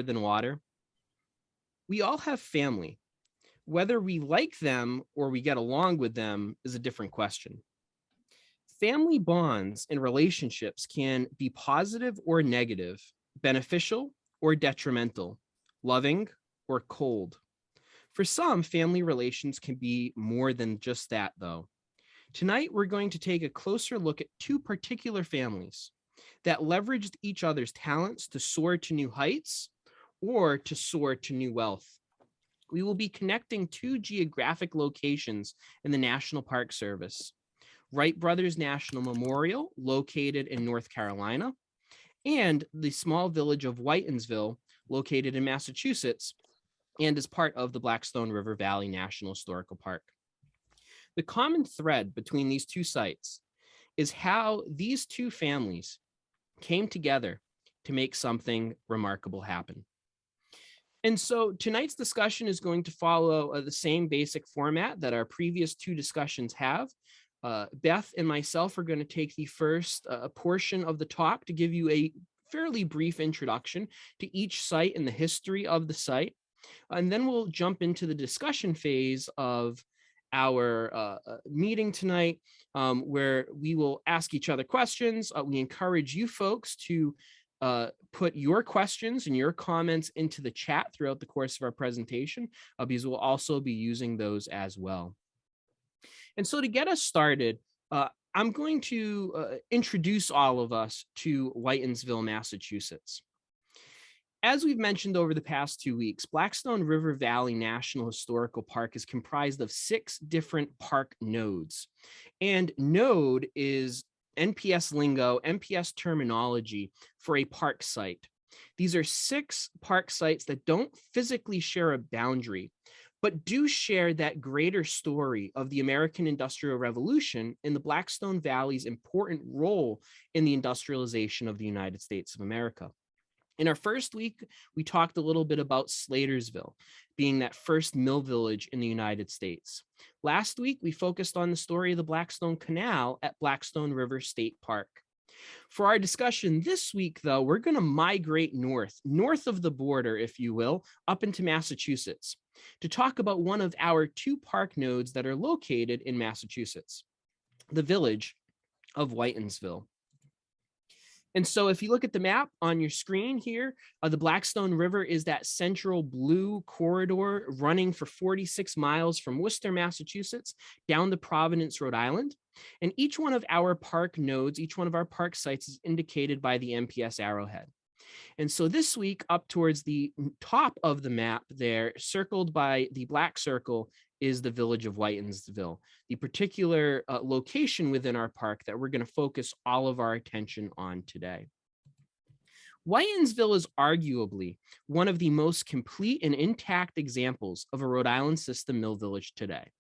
than water. We all have family. Whether we like them or we get along with them is a different question. Family bonds and relationships can be positive or negative, beneficial or detrimental, loving or cold. For some, family relations can be more than just that, though. Tonight, we're going to take a closer look at two particular families that leveraged each other's talents to soar to new heights or to soar to new wealth. We will be connecting two geographic locations in the National Park Service. Wright Brothers National Memorial, located in North Carolina, and the small village of Whitinsville, located in Massachusetts, and is part of the Blackstone River Valley National Historical Park. The common thread between these two sites is how these two families came together to make something remarkable happen. And so tonight's discussion is going to follow the same basic format that our previous two discussions have. Beth and myself are going to take the first portion of the talk to give you a fairly brief introduction to each site and the history of the site. And then we'll jump into the discussion phase of our meeting tonight, where we will ask each other questions. We encourage you folks to put your questions and your comments into the chat throughout the course of our presentation, because we'll also be using those as well. And so to get us started, I'm going to introduce all of us to Whitinsville, Massachusetts. As we've mentioned over the past 2 weeks, Blackstone River Valley National Historical Park is comprised of 6 different park nodes. And node is NPS lingo, NPS terminology for a park site. These are 6 park sites that don't physically share a boundary, but do share that greater story of the American Industrial Revolution and the Blackstone Valley's important role in the industrialization of the United States of America. In our first week, we talked a little bit about Slatersville, being that first mill village in the United States. Last week, we focused on the story of the Blackstone Canal at Blackstone River State Park. For our discussion this week, though, we're going to migrate north of the border, if you will, up into Massachusetts to talk about one of our 2 park nodes that are located in Massachusetts, the village of Whitinsville. And so if you look at the map on your screen here, the Blackstone River is that central blue corridor running for 46 miles from Worcester, Massachusetts, down to Providence, Rhode Island. And each one of our park nodes, each one of our park sites is indicated by the NPS arrowhead. And so this week, up towards the top of the map there, circled by the black circle, is the village of Whitinsville, the particular location within our park that we're going to focus all of our attention on today. Whitinsville is arguably one of the most complete and intact examples of a Rhode Island system mill village today.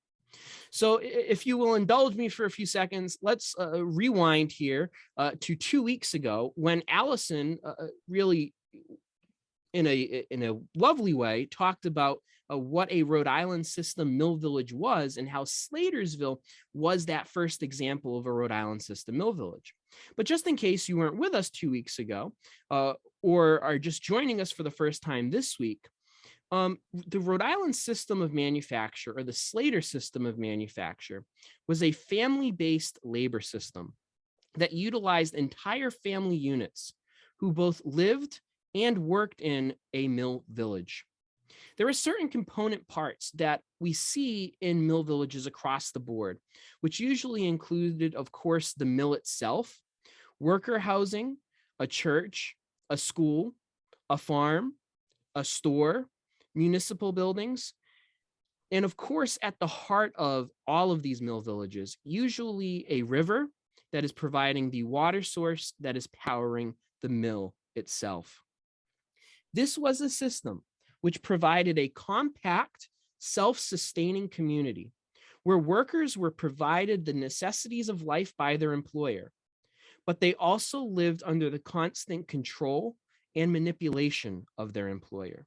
So if you will indulge me for a few seconds, let's rewind here to 2 weeks ago when Allison really, in a lovely way, talked about what a Rhode Island system mill village was and how Slatersville was that first example of a Rhode Island system mill village. But just in case you weren't with us 2 weeks ago or are just joining us for the first time this week, the Rhode Island system of manufacture, or the Slater system of manufacture, was a family-based labor system that utilized entire family units who both lived and worked in a mill village. There are certain component parts that we see in mill villages across the board, which usually included, of course, the mill itself, worker housing, a church, a school, a farm, a store, municipal buildings, and of course, at the heart of all of these mill villages, usually a river that is providing the water source that is powering the mill itself. This was a system which provided a compact, self-sustaining community where workers were provided the necessities of life by their employer, but they also lived under the constant control and manipulation of their employer.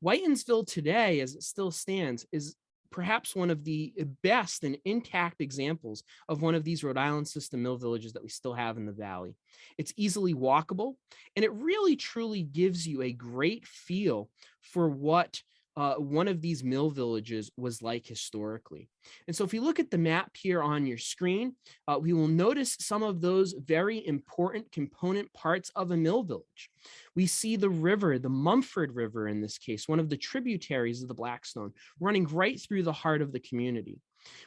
Whitinsville today, as it still stands, is perhaps one of the best and intact examples of one of these Rhode Island system mill villages that we still have in the valley. It's easily walkable, and it really truly gives you a great feel for what one of these mill villages was like historically. And so if you look at the map here on your screen, we will notice some of those very important component parts of a mill village. We see the river, the Mumford River in this case, one of the tributaries of the Blackstone, running right through the heart of the community.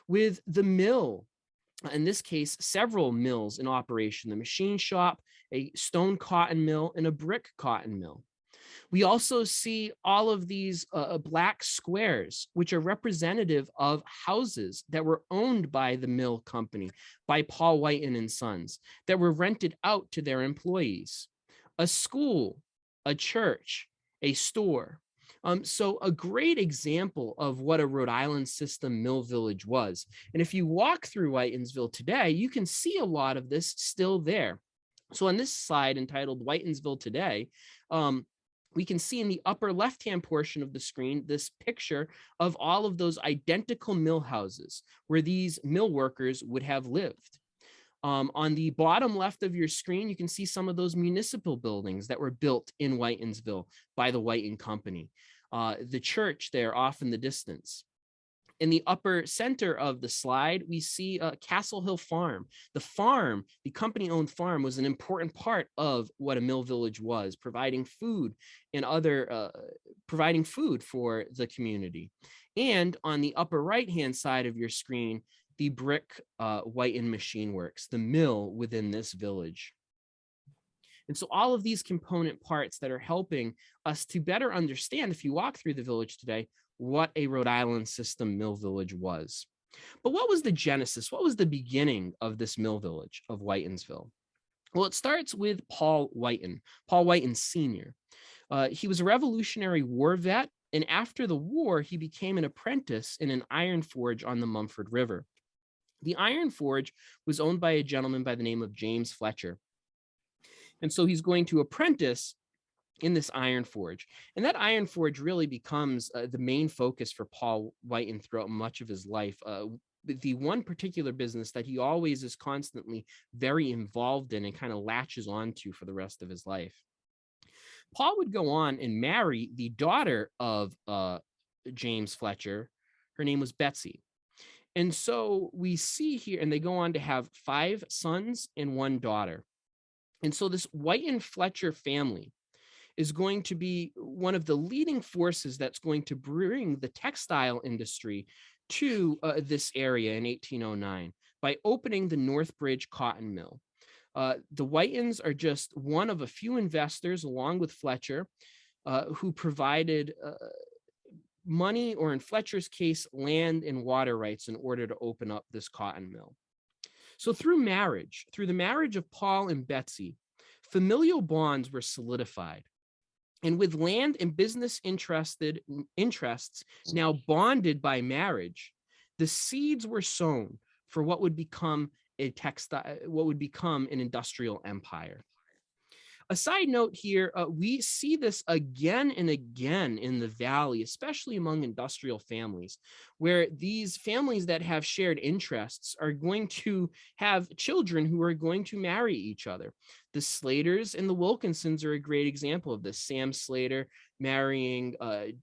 With the mill, in this case, several mills in operation, the machine shop, a stone cotton mill, and a brick cotton mill. We also see all of these black squares, which are representative of houses that were owned by the mill company, by Paul Whitin and Sons, that were rented out to their employees. A school, a church, a store. So a great example of what a Rhode Island system mill village was. And if you walk through Whitinsville today, you can see a lot of this still there. So on this slide entitled Whitinsville Today, we can see in the upper left-hand portion of the screen this picture of all of those identical mill houses where these mill workers would have lived. On the bottom left of your screen, you can see some of those municipal buildings that were built in Whitinsville by the Whitin Company. The church there off in the distance. In the upper center of the slide, we see Castle Hill Farm. The farm, the company-owned farm, was an important part of what a mill village was, providing food and providing food for the community. And on the upper right-hand side of your screen, the brick Whitin Machine Works, the mill within this village. And so all of these component parts that are helping us to better understand, if you walk through the village today, what a Rhode Island system mill village was. But what was the genesis? What was the beginning of this mill village of Whitinsville? Well, it starts with Paul Whitin Sr. He was a Revolutionary War vet, and after the war, he became an apprentice in an iron forge on the Mumford River. The iron forge was owned by a gentleman by the name of James Fletcher. And so he's going to apprentice in this iron forge. And that iron forge really becomes the main focus for Paul Whitin throughout much of his life. The one particular business that he always is constantly very involved in and kind of latches onto for the rest of his life. Paul would go on and marry the daughter of James Fletcher. Her name was Betsy. And so we see here, and they go on to have 5 sons and 1 daughter. And so this Whitin Fletcher family is going to be one of the leading forces that's going to bring the textile industry to this area in 1809 by opening the Northbridge cotton mill. The Whitins are just one of a few investors, along with Fletcher, who provided money, or in Fletcher's case, land and water rights in order to open up this cotton mill. So through the marriage of Paul and Betsy, familial bonds were solidified. And with land and business interests now bonded by marriage, the seeds were sown for what would become an industrial empire. A side note here, we see this again and again in the valley, especially among industrial families, where these families that have shared interests are going to have children who are going to marry each other. The Slaters and the Wilkinsons are a great example of this. Sam Slater marrying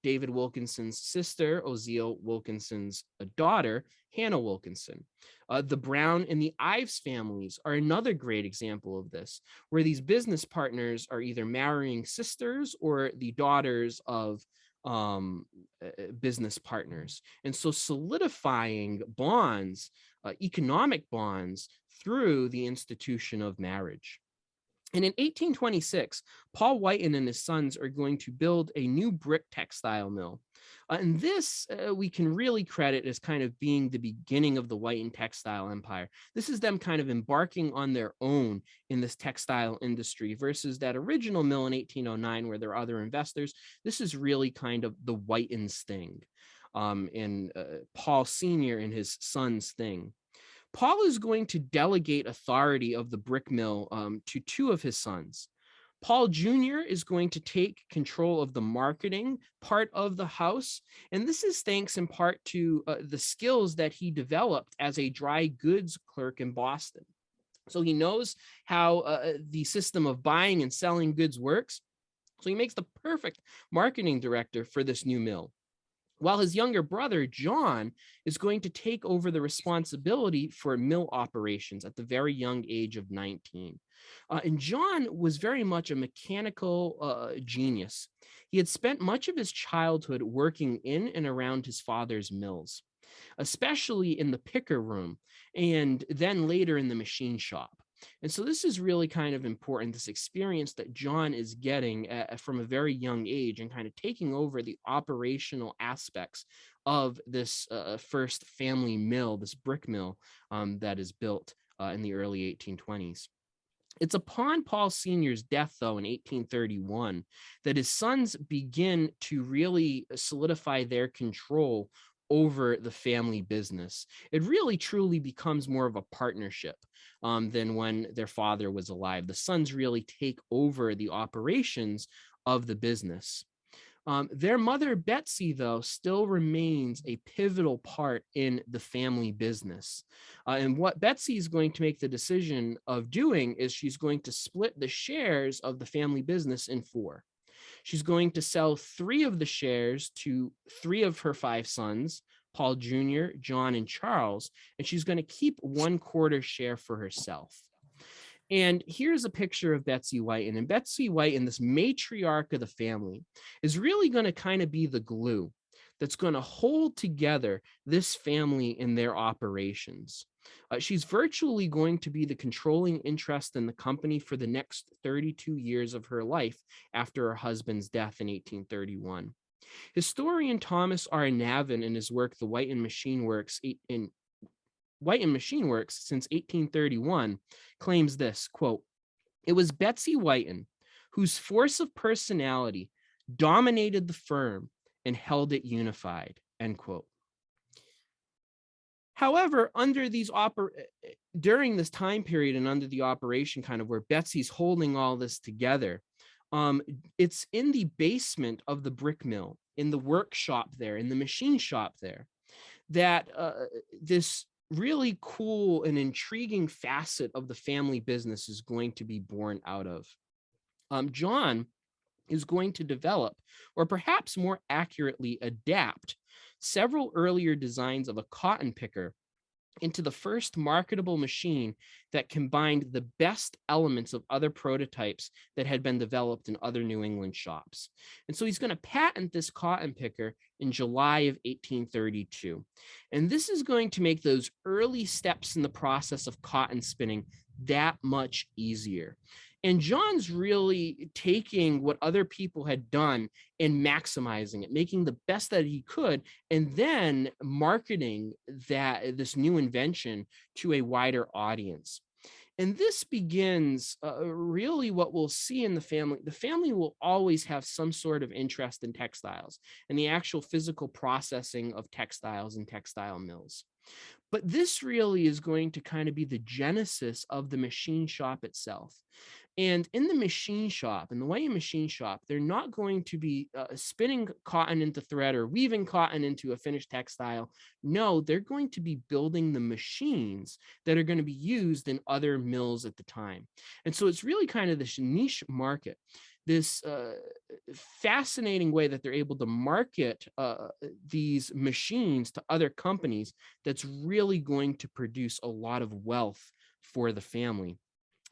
David Wilkinson's sister, Ozille Wilkinson's daughter, Hannah Wilkinson. The Brown and the Ives families are another great example of this, where these business partners are either marrying sisters or the daughters of business partners. And so solidifying bonds, economic bonds, through the institution of marriage. And in 1826, Paul Whitin and his sons are going to build a new brick textile mill. And this we can really credit as kind of being the beginning of the Whitin textile empire. This is them kind of embarking on their own in this textile industry versus that original mill in 1809 where there are other investors. This is really kind of the Whitins thing, and Paul Sr. and his son's thing. Paul is going to delegate authority of the brick mill to 2 of his sons, Paul Jr. is going to take control of the marketing part of the house. And this is thanks in part to the skills that he developed as a dry goods clerk in Boston. So he knows how the system of buying and selling goods works. So he makes the perfect marketing director for this new mill. While his younger brother, John, is going to take over the responsibility for mill operations at the very young age of 19. And John was very much a mechanical genius. He had spent much of his childhood working in and around his father's mills, especially in the picker room and then later in the machine shop. And so this is really kind of important, this experience that John is getting from a very young age and kind of taking over the operational aspects of this first family mill, this brick mill that is built in the early 1820s. It's upon Paul Sr.'s death, though, in 1831, that his sons begin to really solidify their control over the family business. It really truly becomes more of a partnership than when their father was alive. The sons really take over the operations of the business. Their mother, Betsy, though, still remains a pivotal part in the family business. And what Betsy is going to make the decision of doing is she's going to split the shares of the family business in four. She's going to sell 3 of the shares to 3 of her 5 sons, Paul Jr., John, and Charles, and she's going to keep 1/4 share for herself. And here's a picture of Betsy Whiteon. And Betsy Whiteon, this matriarch of the family, is really going to kind of be the glue that's going to hold together this family in their operations. She's virtually going to be the controlling interest in the company for the next 32 years of her life after her husband's death in 1831. Historian Thomas R. Navin, in his work, The Whitin Machine Works, since 1831, claims this, quote, "It was Betsy Whiteon whose force of personality dominated the firm and held it unified," end quote. However, during this time period and under the operation kind of where Betsy's holding all this together, it's in the basement of the brick mill, in the workshop there, in the machine shop there, that this really cool and intriguing facet of the family business is going to be born out of. John is going to develop, or perhaps more accurately adapt, several earlier designs of a cotton picker into the first marketable machine that combined the best elements of other prototypes that had been developed in other New England shops. And so he's going to patent this cotton picker in July of 1832. And this is going to make those early steps in the process of cotton spinning that much easier. And John's really taking what other people had done and maximizing it, making the best that he could, and then marketing this new invention to a wider audience. And this begins really what we'll see in the family. The family will always have some sort of interest in textiles and the actual physical processing of textiles and textile mills. But this really is going to kind of be the genesis of the machine shop itself. And in the machine shop, in the Whitin machine shop, they're not going to be spinning cotton into thread or weaving cotton into a finished textile. No, they're going to be building the machines that are going to be used in other mills at the time. And so it's really kind of this niche market, this fascinating way that they're able to market these machines to other companies that's really going to produce a lot of wealth for the family.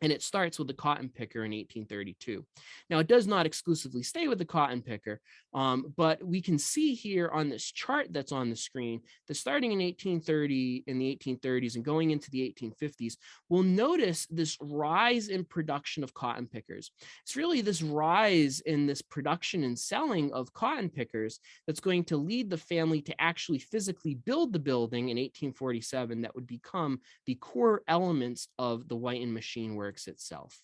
And it starts with the cotton picker in 1832. Now, it does not exclusively stay with the cotton picker, but we can see here on this chart that's on the screen that starting in 1830, in the 1830s and going into the 1850s, we'll notice this rise in production of cotton pickers. It's really this rise in this production and selling of cotton pickers that's going to lead the family to actually physically build the building in 1847 that would become the core elements of the Whitin Machine Works itself.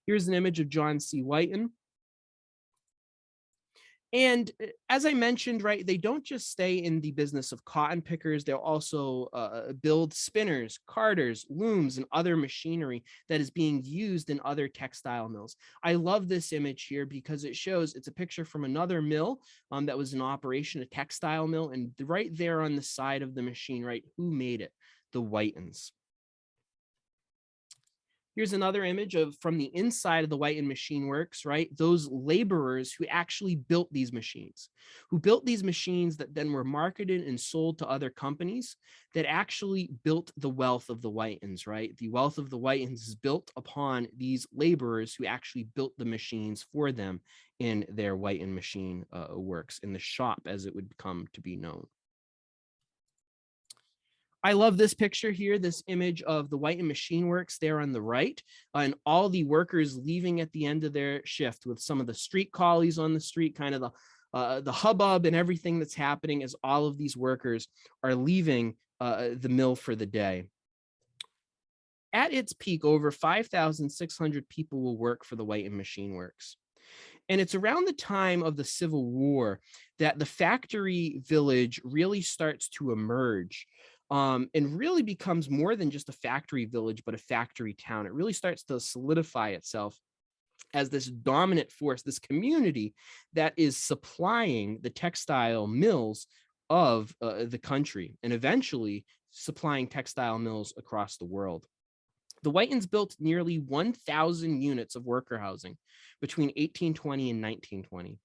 Here's an image of John C. Whiteon. And as I mentioned, right, they don't just stay in the business of cotton pickers. They'll also build spinners, carders, looms, and other machinery that is being used in other textile mills. I love this image here because it shows, it's a picture from another mill that was in operation, a textile mill, and right there on the side of the machine, right, who made it? The Whitins. Here's another image of from the inside of the Whitin Machine Works, right? Those laborers who actually built these machines, that then were marketed and sold to other companies that actually built the wealth of the Whitins, right? The wealth of the Whitins is built upon these laborers who actually built the machines for them in their Whitin Machine Works, in the shop as it would come to be known. I love this picture here, this image of the Whitin Machine Works there on the right, and all the workers leaving at the end of their shift with some of the street collies on the street, kind of the hubbub and everything that's happening as all of these workers are leaving the mill for the day. At its peak, over 5,600 people will work for the Whitin Machine Works. And it's around the time of the Civil War that the factory village really starts to emerge. And really becomes more than just a factory village, but a factory town. It really starts to solidify itself as this dominant force, this community that is supplying the textile mills of the country, and eventually supplying textile mills across the world. The Whitins built nearly 1,000 units of worker housing between 1820 and 1920.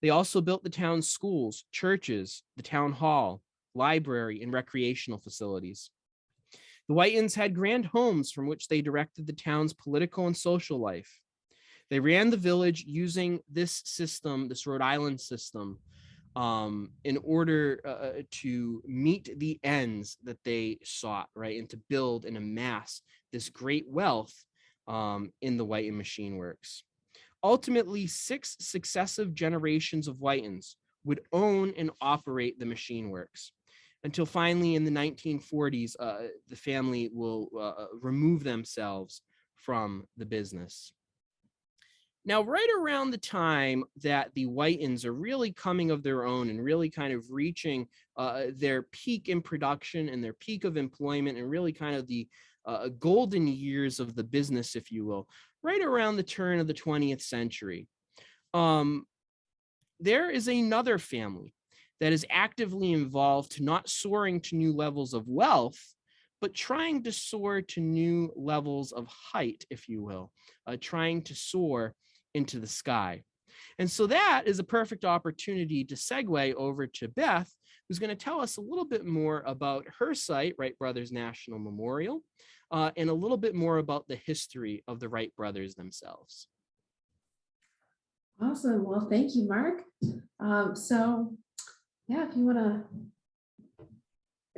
They also built the town's schools, churches, the town hall, library, and recreational facilities. The Whitins had grand homes from which they directed the town's political and social life. They ran the village using this system, this Rhode Island system, in order to meet the ends that they sought, right, and to build and amass this great wealth in the Whitin Machine Works. Ultimately, 6 successive generations of Whitins would own and operate the machine works, until finally in the 1940s, the family will remove themselves from the business. Now, right around the time that the Whitins are really coming of their own and really kind of reaching their peak in production and their peak of employment and really kind of the golden years of the business, if you will, right around the turn of the 20th century, there is another family that is actively involved to not soaring to new levels of wealth, but trying to soar to new levels of height, if you will, trying to soar into the sky. And so that is a perfect opportunity to segue over to Beth, who's going to tell us a little bit more about her site, Wright Brothers National Memorial, and a little bit more about the history of the Wright brothers themselves. Awesome. Well, thank you, Mark. Yeah, if you want to,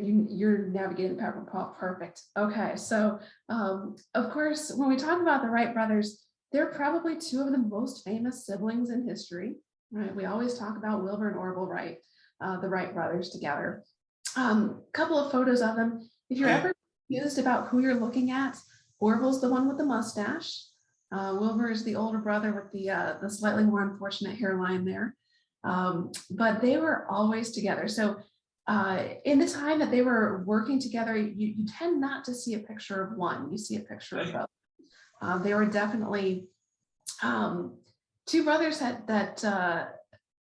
you're navigating the PowerPoint, perfect. Okay, so of course, when we talk about the Wright brothers, they're probably 2 of the most famous siblings in history, right? We always talk about Wilbur and Orville Wright, the Wright brothers together. Couple of photos of them. If you're ever confused about who you're looking at, Orville's the one with the mustache. Wilbur is the older brother with the slightly more unfortunate hairline there. But they were always together. So in the time that they were working together, you tend not to see a picture of one, you see a picture of both. They were definitely 2 brothers that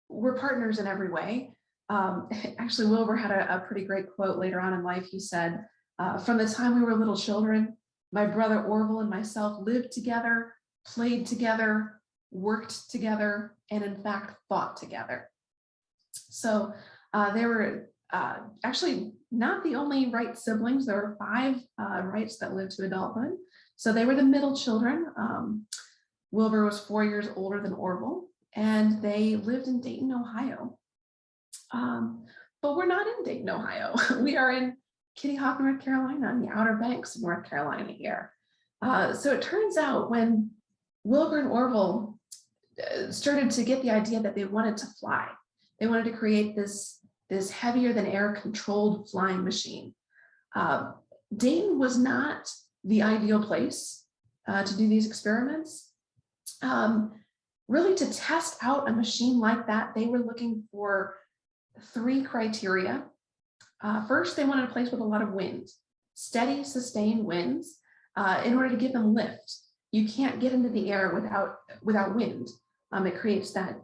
were partners in every way. Actually, Wilbur had a pretty great quote later on in life. He said, from the time we were little children, my brother Orville and myself lived together, played together, worked together, and in fact fought together. So they were actually not the only Wright siblings. There were 5 Wrights that lived to adulthood. So they were the middle children. Wilbur was 4 years older than Orville, and they lived in Dayton, Ohio. But we're not in Dayton, Ohio. We are in Kitty Hawk, North Carolina, on the Outer Banks of North Carolina here. So it turns out when Wilbur and Orville started to get the idea that they wanted to fly, they wanted to create this heavier than air controlled flying machine. Dayton was not the ideal place to do these experiments. really to test out a machine like that, they were looking for 3 criteria. First, they wanted a place with a lot of wind, steady, sustained winds, in order to give them lift. You can't get into the air without wind. It creates that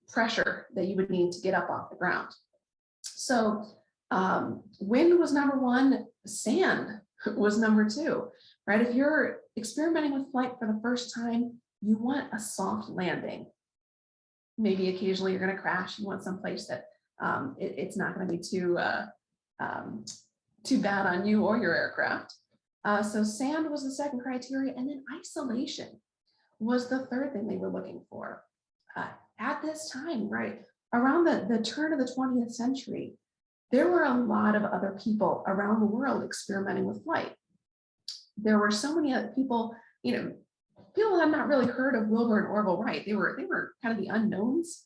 pressure that you would need to get up off the ground. So wind was number 1, sand was number 2, right? If you're experimenting with flight for the first time, you want a soft landing. Maybe occasionally you're going to crash. You want someplace that it's not going to be too bad on you or your aircraft. So sand was the second criteria, and then isolation was the third thing they were looking for. At this time, right, around the turn of the 20th century, there were a lot of other people around the world experimenting with flight. There were so many other people, people had not really heard of Wilbur and Orville Wright. They were kind of the unknowns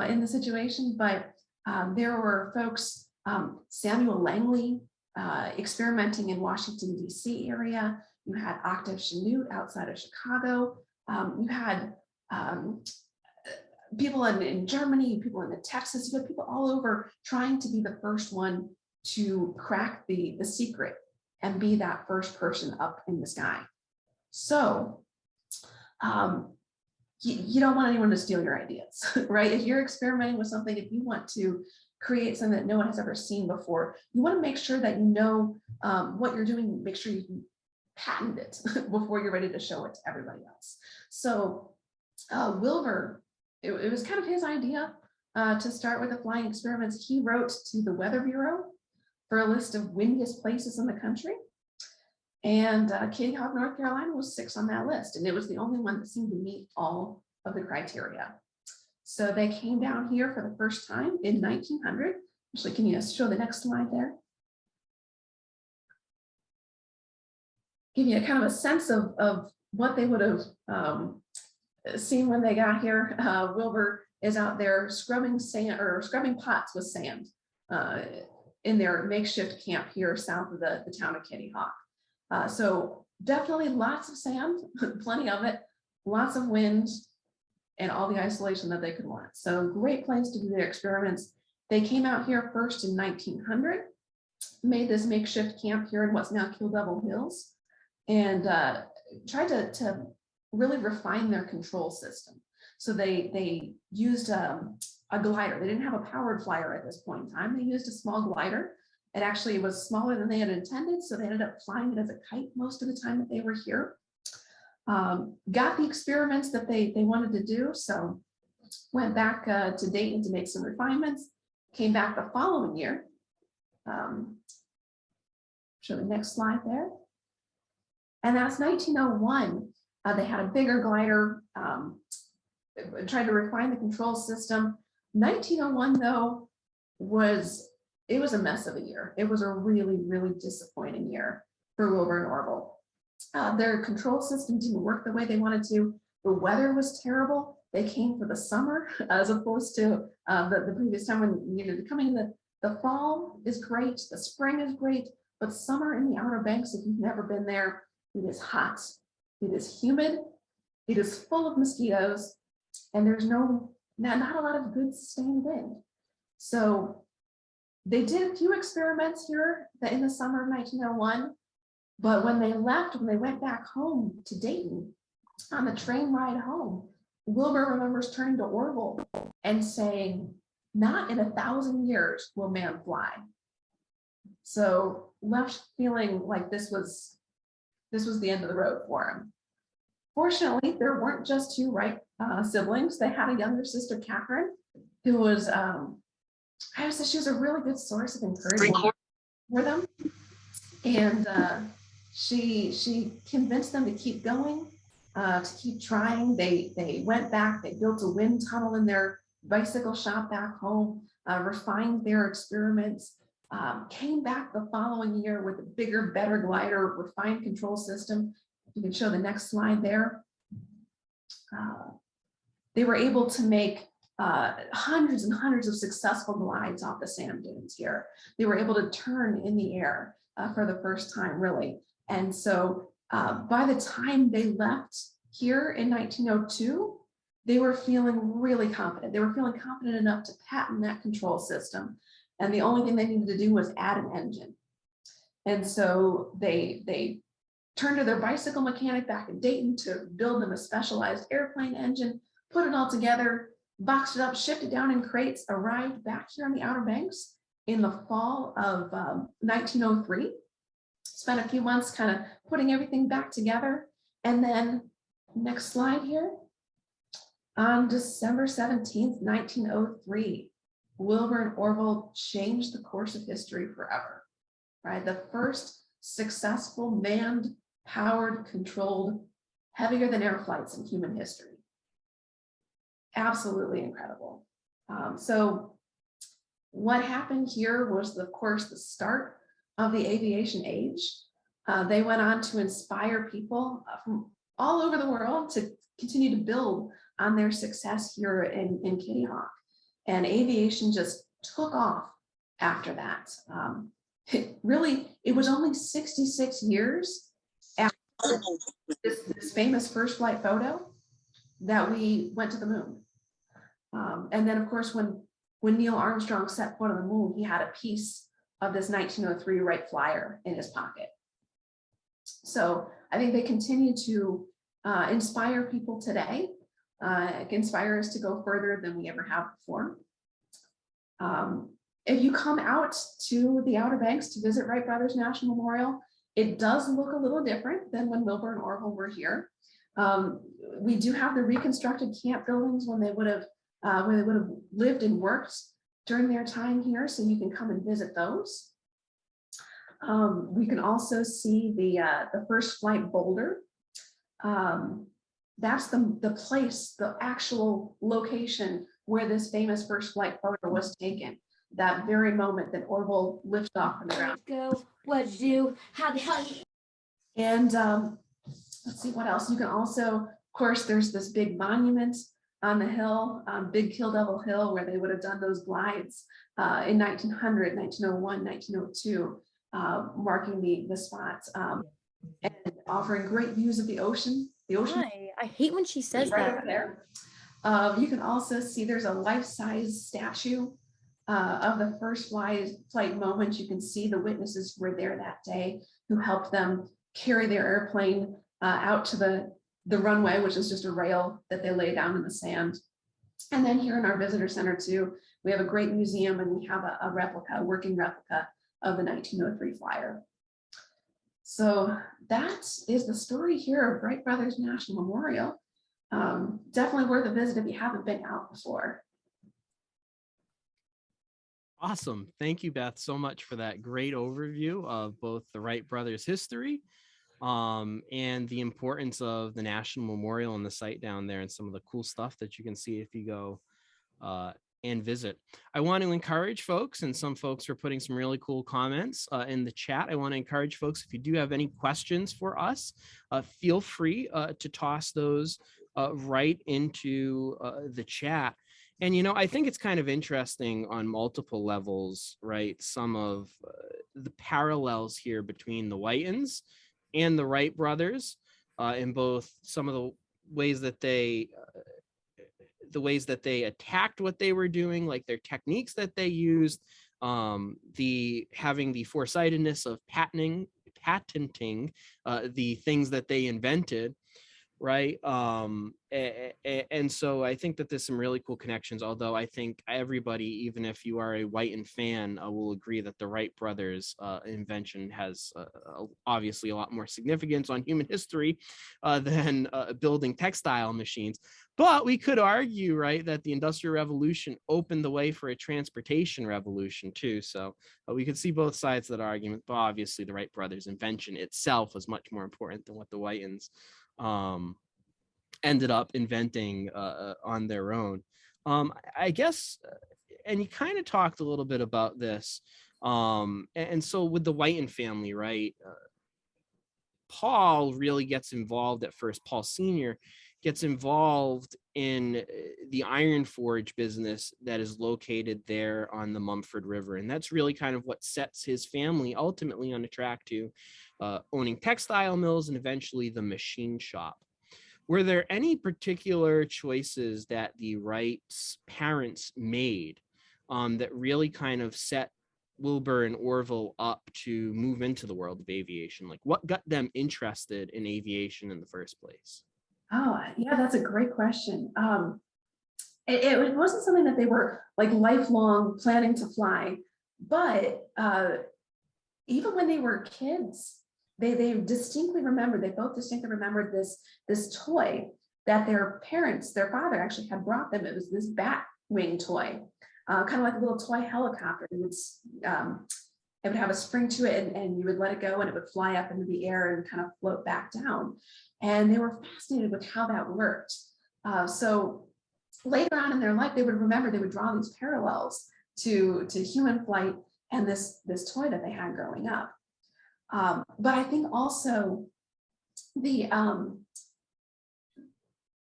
in the situation, but there were folks, Samuel Langley, experimenting in Washington, D.C. area. You had Octave Chanute outside of Chicago. You had people in Germany, people in Texas. You had people all over trying to be the first one to crack the secret and be that first person up in the sky. So you don't want anyone to steal your ideas, right? If you're experimenting with something, if you want to create something that no one has ever seen before, you want to make sure that you know what you're doing, make sure you can patent it before you're ready to show it to everybody else. So Wilbur, it was kind of his idea to start with the flying experiments. He wrote to the Weather Bureau for a list of windiest places in the country. And Kitty Hawk, North Carolina was 6 on that list. And it was the only one that seemed to meet all of the criteria. So they came down here for the first time in 1900. Actually, can you show the next slide there? Give you a kind of a sense of what they would have seen when they got here. Wilbur is out there scrubbing sand, or scrubbing pots with sand in their makeshift camp here south of the town of Kitty Hawk. So definitely lots of sand, plenty of it, lots of wind, and all the isolation that they could want. So great place to do their experiments. They came out here first in 1900, made this makeshift camp here in what's now Kill Devil Hills, and tried to really refine their control system. So they used a glider. They didn't have a powered flyer at this point in time. They used a small glider. It actually was smaller than they had intended, so they ended up flying it as a kite most of the time that they were here. Got the experiments that they wanted to do, so went back to Dayton to make some refinements, came back the following year. Show the next slide there. And that's 1901. They had a bigger glider, tried to refine the control system. 1901, though, was a mess of a year. It was a really, really disappointing year for Wilbur and Orville. Their control system didn't work the way they wanted to. The weather was terrible. They came for the summer as opposed to the previous time when coming in the fall is great, the spring is great, but summer in the Outer Banks, if you've never been there, it is hot, it is humid, it is full of mosquitoes, and there's not a lot of good sustained wind. So they did a few experiments here in the summer of 1901, but when they left, when they went back home to Dayton on the train ride home, Wilbur remembers turning to Orville and saying, "Not in 1,000 years will man fly." So left feeling like this was the end of the road for him. Fortunately, there weren't just 2 Wright siblings. They had a younger sister, Catherine, who was, I would say she was a really good source of encouragement for them. And she convinced them to keep going, to keep trying. They went back, they built a wind tunnel in their bicycle shop back home, refined their experiments, came back the following year with a bigger, better glider, refined control system. You can show the next slide there. They were able to make hundreds and hundreds of successful glides off the sand dunes here. They were able to turn in the air for the first time, really. And so by the time they left here in 1902, they were feeling really confident. They were feeling confident enough to patent that control system. And the only thing they needed to do was add an engine. And so they turned to their bicycle mechanic back in Dayton to build them a specialized airplane engine, put it all together, boxed it up, shipped it down in crates, arrived back here on the Outer Banks in the fall of 1903. Spent a few months kind of putting everything back together. And then next slide here. On December 17th, 1903, Wilbur and Orville changed the course of history forever, right? The first successful manned, powered, controlled, heavier than air flights in human history. Absolutely incredible. So what happened here was, of course, the start of the aviation age. They went on to inspire people from all over the world to continue to build on their success here in Kitty Hawk. And aviation just took off after that. It was only 66 years after this famous first flight photo that we went to the moon. And then, of course, when Neil Armstrong set foot on the moon, he had a piece of this 1903 Wright Flyer in his pocket. So I think they continue to inspire people today, inspire us to go further than we ever have before. If you come out to the Outer Banks to visit Wright Brothers National Memorial, it does look a little different than when Wilbur and Orville were here. We do have the reconstructed camp buildings when they would have lived and worked during their time here, so you can come and visit those. We can also see the first flight boulder. That's the place, the actual location where this famous first flight photo was taken. That very moment that Orville lifted off from the ground. Go. What'd you do? How the hell? And let's see what else. You can also, of course, there's this big monument on the hill, Big Kill Devil Hill, where they would have done those glides in 1900, 1901, 1902, marking the spots and offering great views of the ocean. The ocean. Why? I hate when she says right that. over there. You can also see there's a life-size statue of the first flight moment. You can see the witnesses who were there that day who helped them carry their airplane out to the runway, which is just a rail that they lay down in the sand. And then here in our visitor center too, we have a great museum, and we have a working replica of the 1903 flyer. So that is the story here of Wright Brothers National Memorial. Definitely worth a visit if you haven't been out before. Awesome. Thank you, Beth, so much for that great overview of both the Wright brothers' history and the importance of the National Memorial and the site down there, and some of the cool stuff that you can see if you go and visit. I want to encourage folks, and some folks are putting some really cool comments in the chat. I want to encourage folks, if you do have any questions for us, feel free to toss those right into the chat. And, you know, I think it's kind of interesting on multiple levels, right? Some of the parallels here between the Whitins and the Wright brothers in both some of the ways that they attacked what they were doing, like their techniques that they used, having the foresightedness of patenting the things that they invented, right? And so I think that there's some really cool connections, although I think everybody, even if you are a Whitin fan, will agree that the Wright brothers invention has obviously a lot more significance on human history than building textile machines. But we could argue, right, that the Industrial Revolution opened the way for a transportation revolution too. So we could see both sides of that argument, but obviously the Wright brothers invention itself was much more important than what the Whitins ended up inventing on their own. I guess, and you kind of talked a little bit about this. And so with the Whitin family, right, Paul really gets involved at first. Paul Sr. gets involved in the iron forge business that is located there on the Mumford River. And that's really kind of what sets his family ultimately on the track to owning textile mills and eventually the machine shop. Were there any particular choices that the Wright's parents made that really kind of set Wilbur and Orville up to move into the world of aviation? Like, what got them interested in aviation in the first place? Oh, yeah, that's a great question. It wasn't something that they were like lifelong planning to fly, but even when they were kids, they distinctly remembered, they both distinctly remembered this toy that their parents, their father actually had brought them. It was this bat wing toy, kind of like a little toy helicopter. It would have a spring to it, and you would let it go and it would fly up into the air and kind of float back down. And they were fascinated with how that worked. So later on in their life, they would remember, they would draw these parallels to human flight and this toy that they had growing up. But I think also the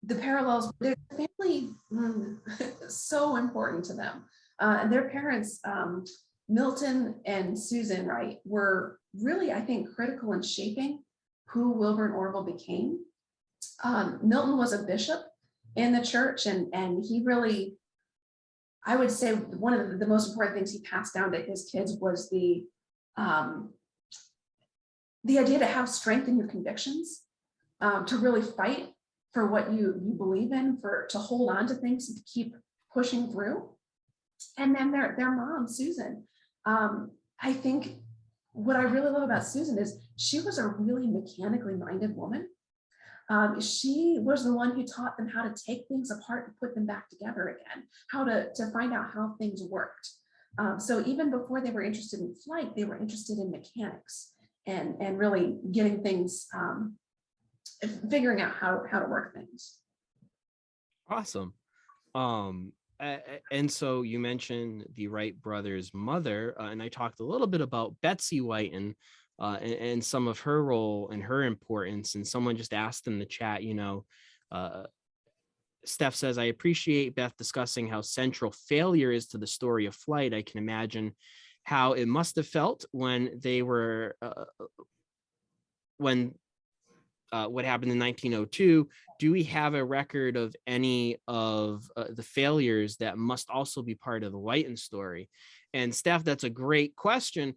parallels, their family so important to them. And their parents, Milton and Susan Wright, were really, I think, critical in shaping who Wilbur and Orville became. Milton was a bishop in the church, and he really, I would say, one of the most important things he passed down to his kids was the idea to have strength in your convictions, to really fight for what you believe in, to hold on to things and to keep pushing through. And then their mom, Susan, I think what I really love about Susan is she was a really mechanically minded woman. She was the one who taught them how to take things apart and put them back together again, how to find out how things worked. So even before they were interested in flight, they were interested in mechanics and really getting things, figuring out how to work things. Awesome. And so you mentioned the Wright brothers' mother, and I talked a little bit about Betsy Whiten and some of her role and her importance. And someone just asked in the chat, Steph says, I appreciate Beth discussing how central failure is to the story of flight. I can imagine how it must have felt when they were, what happened in 1902. Do we have a record of any of the failures that must also be part of the Whitin story? And Steph, that's a great question,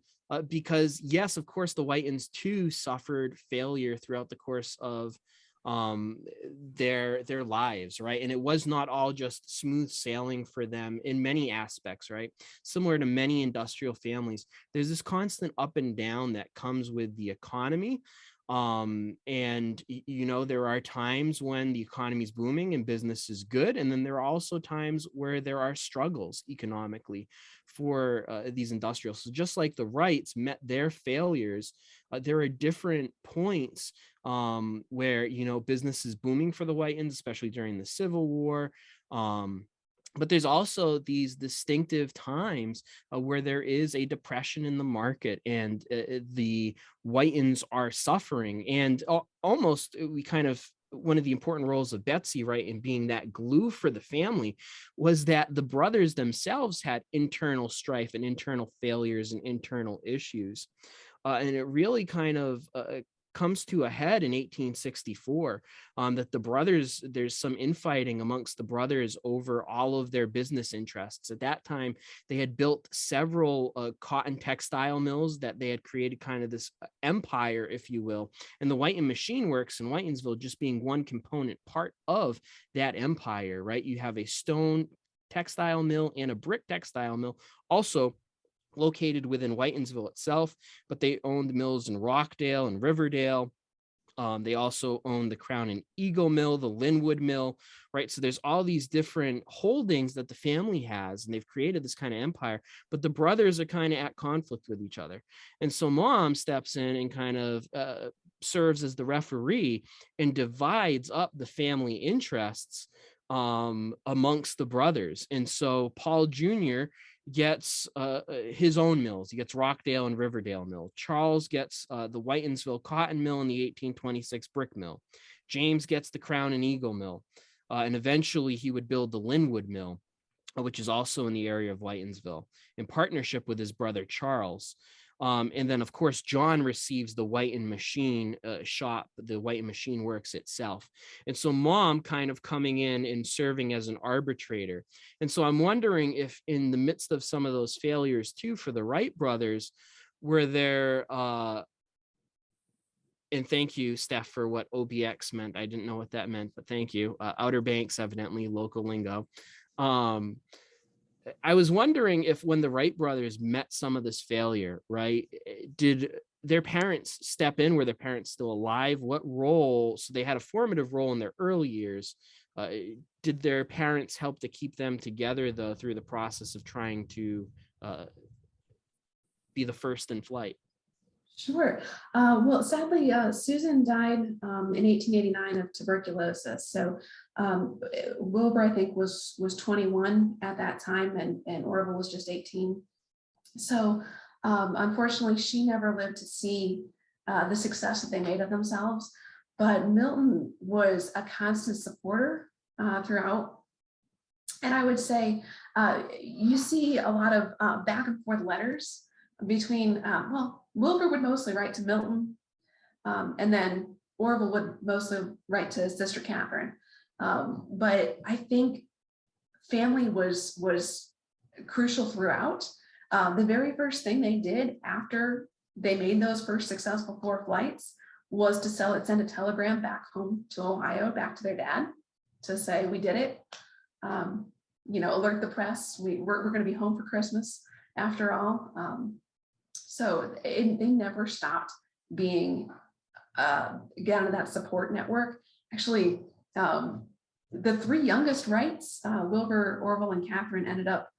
because yes, of course, the Whitins too suffered failure throughout the course of their lives, right? And it was not all just smooth sailing for them in many aspects, right? Similar to many industrial families, there's this constant up and down that comes with the economy. And there are times when the economy is booming and business is good, and then there are also times where there are struggles economically for these industrials. So just like the Wrights met their failures, there are different points where business is booming for the Whitins, especially during the Civil War. But there's also these distinctive times where there is a depression in the market, and the Whitins are suffering. And almost one of the important roles of Betsy, right, in being that glue for the family, was that the brothers themselves had internal strife and internal failures and internal issues. And it really kind of comes to a head in 1864, that the brothers, there's some infighting amongst the brothers over all of their business interests. At that time, they had built several cotton textile mills that they had created kind of this empire, if you will, and the Whitin Machine Works in Whitinsville just being one component part of that empire, right? You have a stone textile mill and a brick textile mill also located within Whitinsville itself, but they owned mills in Rockdale and Riverdale. They also own the Crown and Eagle Mill, the Linwood Mill, right? So there's all these different holdings that the family has, and they've created this kind of empire, but the brothers are kind of at conflict with each other. And so mom steps in and kind of serves as the referee and divides up the family interests amongst the brothers. And so Paul Jr. gets his own mills. He gets Rockdale and Riverdale Mill. Charles gets the Whitinsville Cotton Mill and the 1826 Brick Mill. James gets the Crown and Eagle Mill. And eventually he would build the Linwood Mill, which is also in the area of Whitinsville, in partnership with his brother Charles. And then, of course, John receives the Whitin machine shop. The Whitin machine works itself. And so mom kind of coming in and serving as an arbitrator. And so I'm wondering if in the midst of some of those failures too, for the Wright brothers, were there, and thank you, Steph, for what OBX meant. I didn't know what that meant, but thank you. Outer Banks, evidently, local lingo. I was wondering if when the Wright brothers met some of this failure, right, did their parents step in? Were their parents still alive? What role? So they had a formative role in their early years. Did their parents help to keep them together, though, through the process of trying to be the first in flight? Sure. Well, sadly, Susan died in 1889 of tuberculosis. So Wilbur, I think, was 21 at that time, and Orville was just 18. So unfortunately, she never lived to see the success that they made of themselves. But Milton was a constant supporter throughout. And I would say you see a lot of back and forth letters between, Wilbur would mostly write to Milton, and then Orville would mostly write to his sister Catherine. But I think family was crucial throughout. The very first thing they did after they made those first successful 4 flights was to send a telegram back home to Ohio, back to their dad, to say, we did it. Alert the press. We're going to be home for Christmas after all. So they never stopped being, again, that support network. Actually, the 3 youngest Wrights, Wilbur, Orville, and Catherine, ended up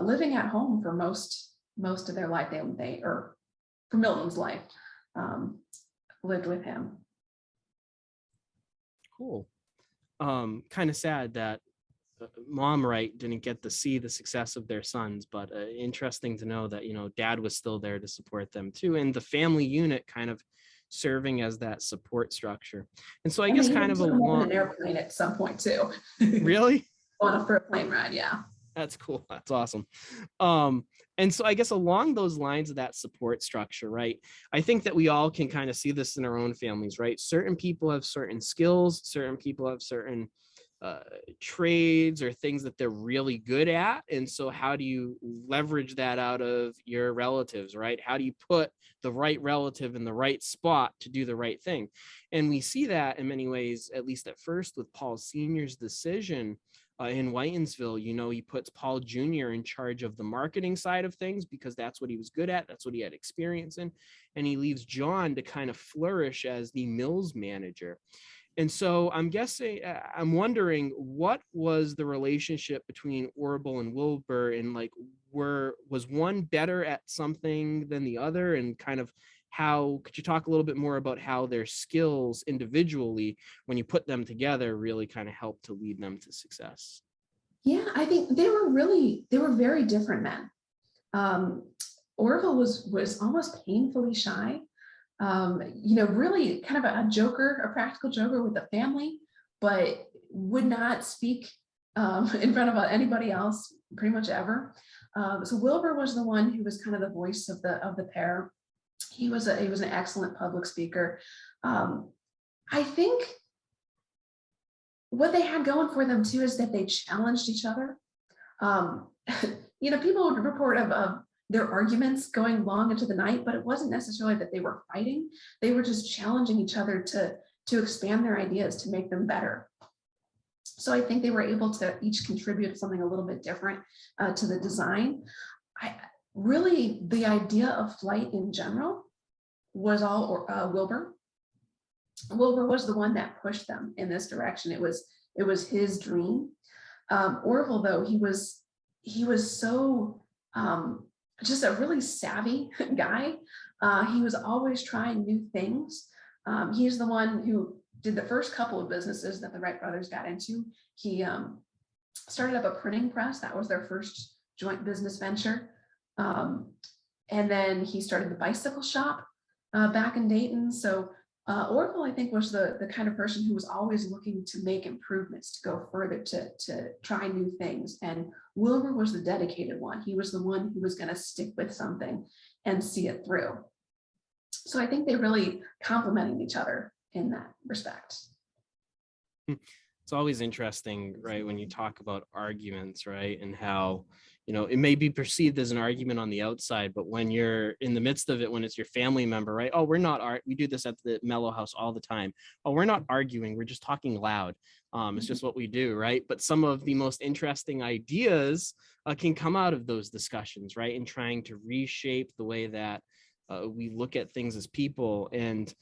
living at home for most of their life. Or for Milton's life, lived with him. Cool. Kind of sad that Mom Wright didn't get to see the success of their sons, but interesting to know that, dad was still there to support them too. And the family unit kind of serving as that support structure. And so I guess kind of an airplane at some point too. Really? For a plane ride. Yeah. That's cool. That's awesome. And so I guess along those lines of that support structure, right? I think that we all can kind of see this in our own families, right? Certain people have certain skills, certain people have certain trades or things that they're really good at. And so how do you leverage that out of your relatives, right? How do you put the right relative in the right spot to do the right thing? And we see that in many ways, at least at first, with Paul Sr.'s decision in Whitinsville. He puts Paul Jr. in charge of the marketing side of things because that's what he was good at. That's what he had experience in. And he leaves John to kind of flourish as the mills manager. And so I'm wondering, what was the relationship between Orville and Wilbur, and was one better at something than the other, and kind of how could you talk a little bit more about how their skills individually, when you put them together, really kind of helped to lead them to success? Yeah, I think they were very different men. Orville was almost painfully shy. Really kind of a joker, a practical joker with the family, but would not speak in front of anybody else pretty much ever. So Wilbur was the one who was kind of the voice of the pair. He was an excellent public speaker. I think what they had going for them too is that they challenged each other. People would report of their arguments going long into the night, but it wasn't necessarily that they were fighting. They were just challenging each other to expand their ideas, to make them better. So I think they were able to each contribute something a little bit different to the design. Really, the idea of flight in general was all Wilbur. Wilbur was the one that pushed them in this direction. It was his dream. Orville, though, he was so just a really savvy guy. He was always trying new things. He's the one who did the first couple of businesses that the Wright brothers got into. He started up a printing press. That was their first joint business venture. And then he started the bicycle shop back in Dayton. So Orville, I think, was the kind of person who was always looking to make improvements, to go further, to try new things. And Wilbur was the dedicated one. He was the one who was going to stick with something and see it through. So I think they really complemented each other in that respect. It's always interesting, right, when you talk about arguments, right, and how, it may be perceived as an argument on the outside, but when you're in the midst of it, when it's your family member, right? Oh, we do this at the Mellow House all the time. Oh, we're not arguing, we're just talking loud. It's just what we do, right? But some of the most interesting ideas can come out of those discussions, right? And trying to reshape the way that we look at things as people. And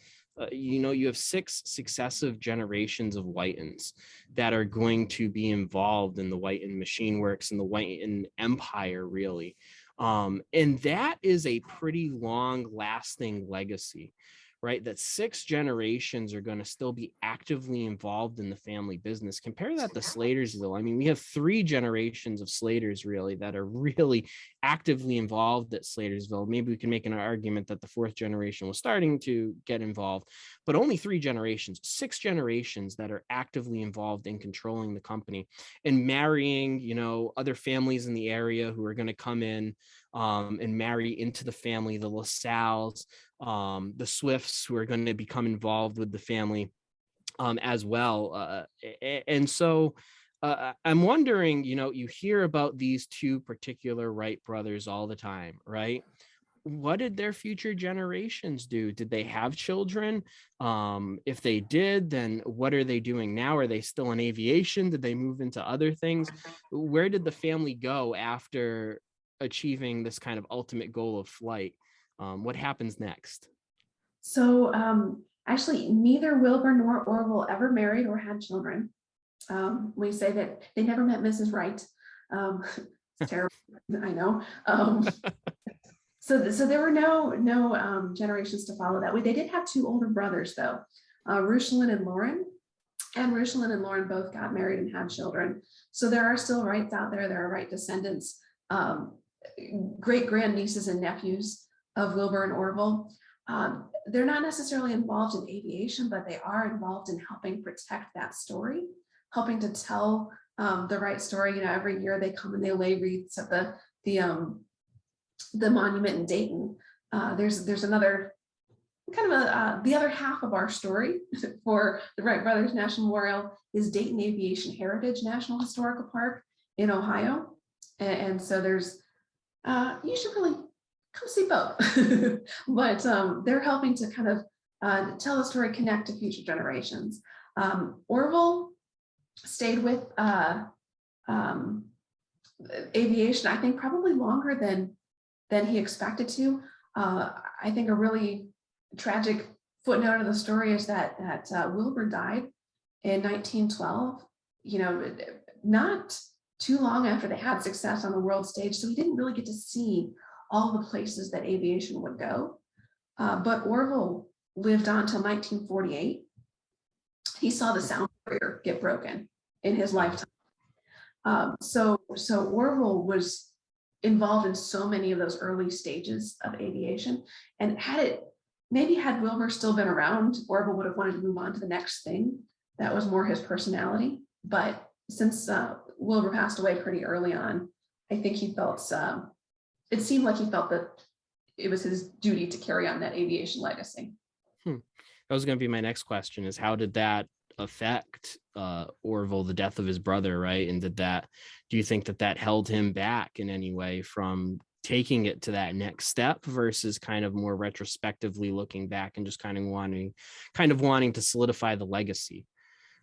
you have 6 successive generations of Whitins that are going to be involved in the Whitin machine works and the Whitin empire, really. And that is a pretty long lasting legacy, right? That 6 generations are going to still be actively involved in the family business. Compare that to Slatersville. I mean, we have 3 generations of Slaters really that are really actively involved at Slatersville. Maybe we can make an argument that the 4th generation was starting to get involved, but only 3 generations, 6 generations that are actively involved in controlling the company and marrying, other families in the area who are going to come in and marry into the family, the LaSalles, the Swifts, who are going to become involved with the family as well. And so I'm wondering, you hear about these 2 particular Wright brothers all the time, right? What did their future generations do? Did they have children? If they did, then what are they doing now? Are they still in aviation? Did they move into other things? Where did the family go after achieving this kind of ultimate goal of flight? What happens next? So actually, neither Wilbur nor Orville ever married or had children. We say that they never met Mrs. Wright. It's terrible, I know. So there were no generations to follow that way. They did have 2 older brothers though, Rushlin and Lauren. And Rushlin and Lauren both got married and had children. So there are still Wrights out there. There are Wright descendants, great grandnieces and nephews of Wilbur and Orville. They're not necessarily involved in aviation, but they are involved in helping protect that story, helping to tell the right story. Every year they come and they lay wreaths at the monument in Dayton. There's another kind of the other half of our story for the Wright Brothers National Memorial is Dayton Aviation Heritage National Historical Park in Ohio. And so there's, you should really come see both. But they're helping to kind of tell the story, connect to future generations. Orville stayed with aviation, I think probably longer than he expected to. I think a really tragic footnote of the story is that Wilbur died in 1912, not too long after they had success on the world stage. So he didn't really get to see all the places that aviation would go. But Orville lived on till 1948. He saw the sound barrier get broken in his lifetime. So Orville was involved in so many of those early stages of aviation, and had Wilbur still been around, Orville would have wanted to move on to the next thing. That was more his personality. But since Wilbur passed away pretty early on, I think he felt, it seemed like he felt that it was his duty to carry on that aviation legacy. That was going to be my next question, is how did that affect Orville, the death of his brother, right? And do you think that held him back in any way from taking it to that next step versus kind of more retrospectively looking back and just kind of wanting to solidify the legacy?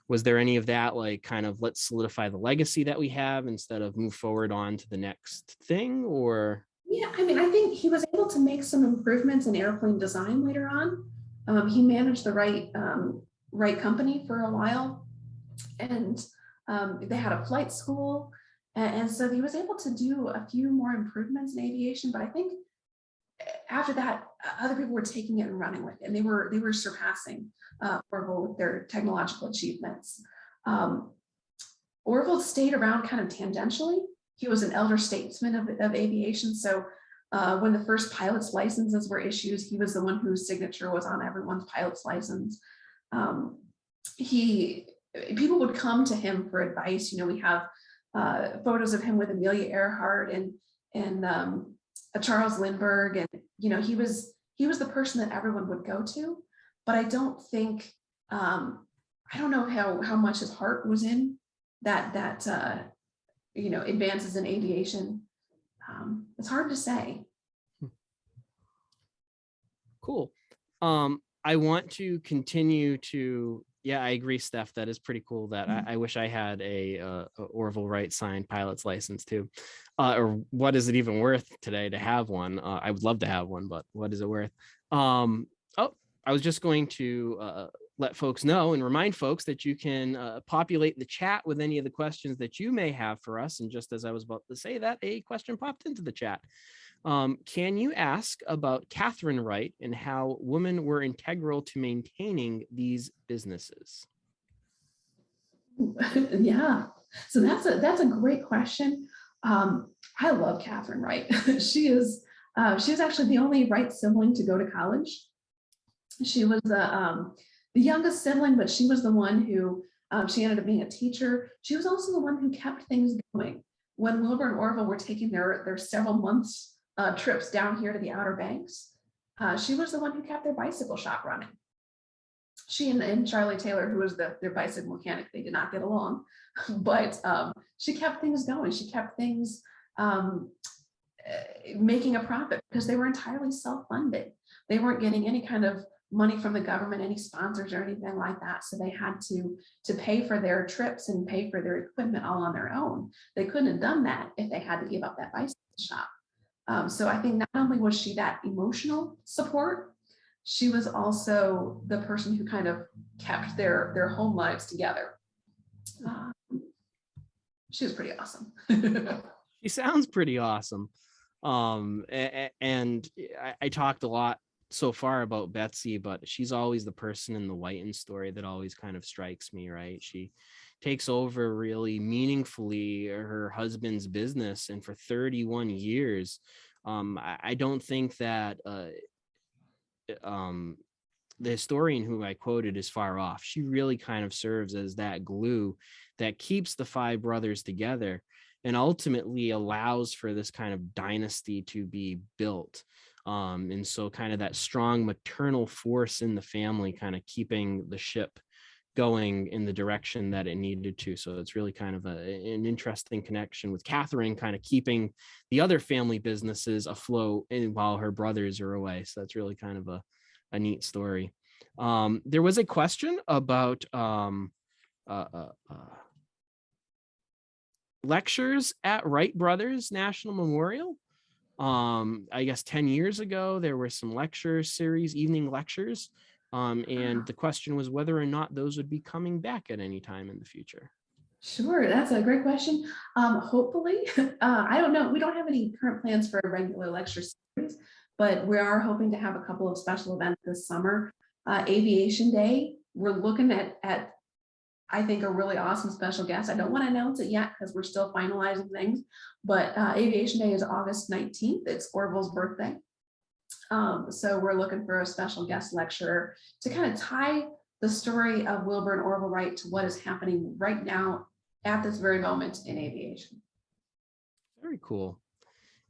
Was there any of that, like kind of let's solidify the legacy that we have instead of move forward on to the next thing? Or yeah, I mean, I think he was able to make some improvements in airplane design later on. He managed the Wright company for a while, and they had a flight school, and so he was able to do a few more improvements in aviation. But I think after that, other people were taking it and running with it, and they were surpassing Orville with their technological achievements. Orville stayed around kind of tangentially. He was an elder statesman of aviation. So when the first pilot's licenses were issued, he was the one whose signature was on everyone's pilot's license. People would come to him for advice. We have photos of him with Amelia Earhart and Charles Lindbergh, he was the person that everyone would go to, but I don't think, I don't know how much his heart was in that advances in aviation. It's hard to say. Cool. I want to continue to, yeah, I agree, Steph. That is pretty cool. That I wish I had a Orville Wright signed pilot's license too. Or what is it even worth today to have one? I would love to have one, but what is it worth? Oh, I was just going to let folks know and remind folks that you can populate the chat with any of the questions that you may have for us. And just as I was about to say that, a question popped into the chat. Can you ask about Catherine Wright and how women were integral to maintaining these businesses? Yeah, so that's a great question. I love Catherine Wright. She was actually the only Wright sibling to go to college. She was the youngest sibling, but she was the one who she ended up being a teacher. She was also the one who kept things going when Wilbur and Orville were taking their several months trips down here to the Outer Banks. She was the one who kept their bicycle shop running. She and Charlie Taylor, who was their bicycle mechanic, they did not get along, but she kept things going. She kept things making a profit because they were entirely self-funded. They weren't getting any kind of money from the government, any sponsors or anything like that. So they had to pay for their trips and pay for their equipment all on their own. They couldn't have done that if they had to give up that bicycle shop. So I think not only was she that emotional support, she was also the person who kind of kept their home lives together. She was pretty awesome. She sounds pretty awesome. And I talked a lot so far about Betsy, but she's always the person in the Whitin story that always kind of strikes me, right? She takes over really meaningfully her husband's business, and for 31 years, I don't think that the historian who I quoted is far off. She really kind of serves as that glue that keeps the five brothers together and ultimately allows for this kind of dynasty to be built. And so kind of that strong maternal force in the family kind of keeping the ship going in the direction that it needed to. So it's really kind of an interesting connection with Catherine kind of keeping the other family businesses afloat while her brothers are away. So that's really kind of a neat story. There was a question about lectures at Wright Brothers National Memorial. I guess 10 years ago, there were some lecture series, evening lectures. And the question was whether or not those would be coming back at any time in the future. Sure, that's a great question. Hopefully, I don't know. We don't have any current plans for a regular lecture series, but we are hoping to have a couple of special events this summer. Aviation Day, we're looking at I think a really awesome special guest. I don't want to announce it yet because we're still finalizing things, but Aviation Day is August 19th. It's Orville's birthday. So we're looking for a special guest lecturer to kind of tie the story of Wilbur and Orville Wright to what is happening right now at this very moment in aviation. Very cool.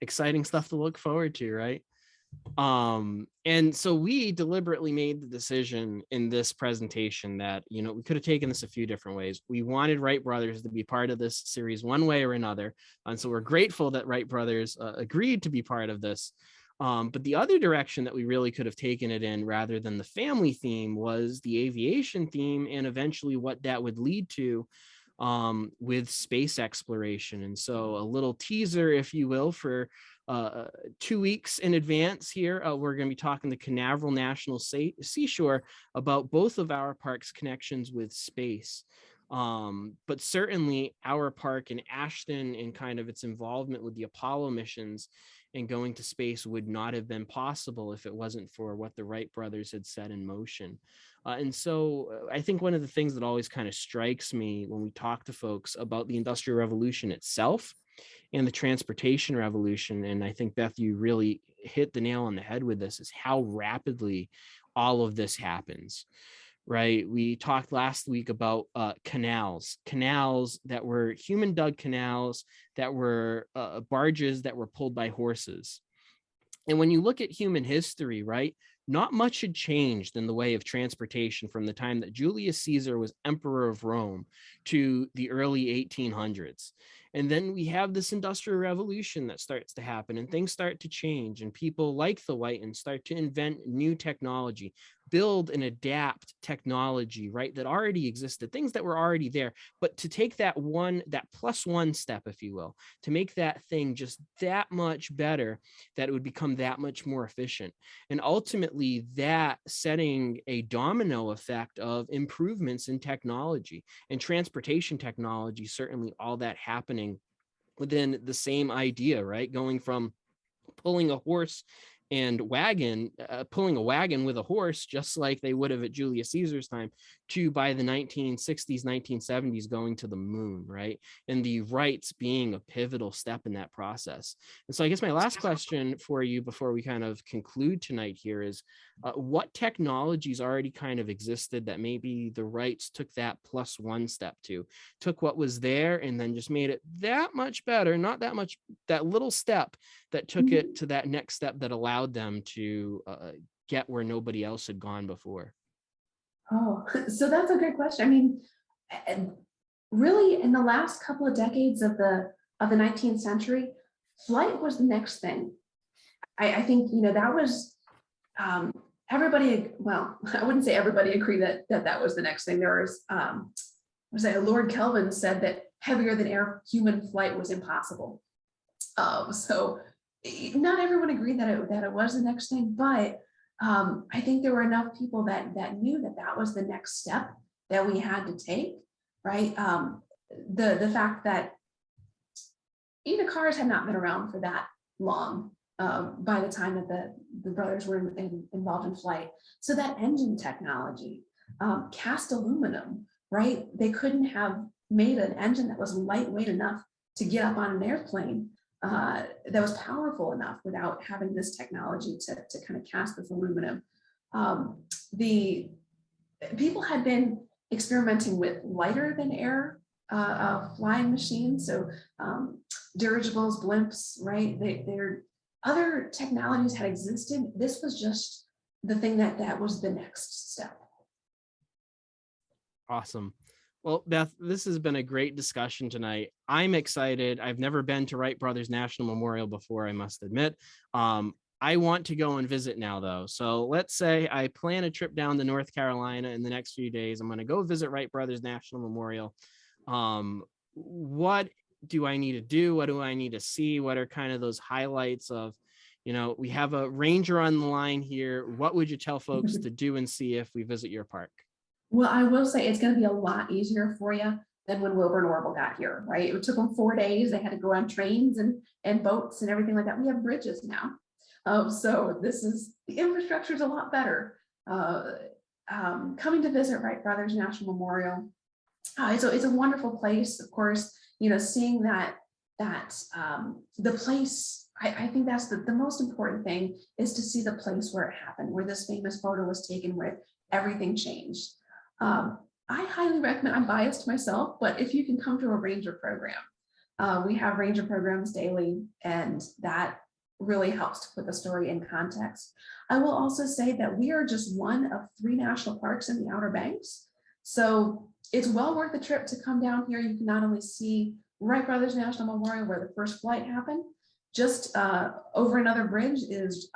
Exciting stuff to look forward to, right? And so we deliberately made the decision in this presentation that, we could have taken this a few different ways. We wanted Wright Brothers to be part of this series one way or another. And so we're grateful that Wright Brothers agreed to be part of this. But the other direction that we really could have taken it in rather than the family theme was the aviation theme, and eventually what that would lead to with space exploration. And so a little teaser, if you will, for 2 weeks in advance here, we're going to be talking to Canaveral National Seashore about both of our park's connections with space. But certainly our park in Ashton and kind of its involvement with the Apollo missions and going to space would not have been possible if it wasn't for what the Wright brothers had set in motion. And so I think one of the things that always kind of strikes me when we talk to folks about the Industrial Revolution itself and the transportation revolution, and I think, Beth, you really hit the nail on the head with this, is how rapidly all of this happens. Right. We talked last week about canals that were human dug canals that were barges that were pulled by horses. And when you look at human history, right, not much had changed in the way of transportation from the time that Julius Caesar was emperor of Rome to the early 1800s. And then we have this industrial revolution that starts to happen, and things start to change, and people like the Whitins start to invent new technology, build and adapt technology, right, that already existed, things that were already there, but to take that plus one step, if you will, to make that thing just that much better, that it would become that much more efficient. And ultimately that setting a domino effect of improvements in technology and transportation technology, certainly all that happening within the same idea, right? Going from pulling a horse and wagon, pulling a wagon with a horse, just like they would have at Julius Caesar's time, to by the 1960s, 1970s, going to the moon, right? And the Wrights being a pivotal step in that process. And so I guess my last question for you before we kind of conclude tonight here is, what technologies already kind of existed that maybe the Wrights took that plus one step to, took what was there and then just made it that much better, not that much, that little step that took it to that next step that allowed them to get where nobody else had gone before? Oh, so that's a good question. I mean, really, in the last couple of decades of the 19th century, flight was the next thing. I think, you know, that was everybody. Well, I wouldn't say everybody agreed that was the next thing. There was Lord Kelvin said that heavier than air human flight was impossible. So not everyone agreed that it was the next thing, but I think there were enough people that knew that was the next step that we had to take, right? The fact that even cars had not been around for that long by the time that the brothers were involved in flight. So that engine technology, cast aluminum, right? They couldn't have made an engine that was lightweight enough to get up on an airplane that was powerful enough without having this technology to kind of cast this aluminum. The people had been experimenting with lighter than air flying machines, so dirigibles, blimps, right? Their other technologies had existed. This was just the thing that was the next step. Awesome. Well, Beth, this has been a great discussion tonight. I'm excited. I've never been to Wright Brothers National Memorial before, I must admit. I want to go and visit now, though. So let's say I plan a trip down to North Carolina in the next few days. I'm going to go visit Wright Brothers National Memorial. What do I need to do? What do I need to see? What are kind of those highlights of, you know, we have a ranger on the line here. What would you tell folks to do and see if we visit your park? Well, I will say it's going to be a lot easier for you than when Wilbur and Orville got here, right? It took them 4 days. They had to go on trains and boats and everything like that. We have bridges now. So the infrastructure is a lot better. Coming to visit Wright Brothers National Memorial, it's a wonderful place. Of course, you know, seeing that the place, I think that's the most important thing, is to see the place where it happened, where this famous photo was taken, where everything changed. I highly recommend, I'm biased myself, but if you can come to a ranger program, we have ranger programs daily, and that really helps to put the story in context. I will also say that we are just one of 3 national parks in the Outer Banks. So it's well worth the trip to come down here. You can not only see Wright Brothers National Memorial, where the first flight happened, just over another bridge is